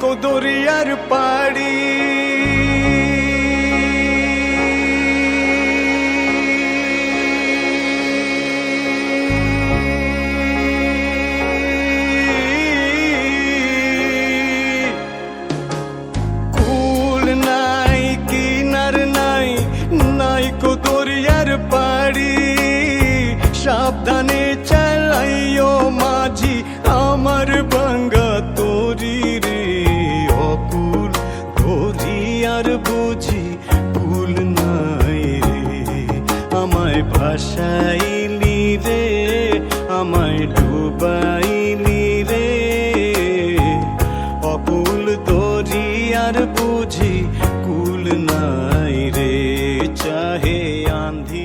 কো দরিয়ার পাড়ি কুল নাই কিনার নাই নাই কো দরিয়ার পাড়ি সাবধানে চালাইও মাঝি আমার ভাঙ্গা তরি রে অকুল দরিয়ার বুঝি কুল নাই রে আমায় ভাসাইলি রে আমায় ডুবাইলি রে অকুল দরিয়ার বুঝি কুল নাই রে চাহে আঁধি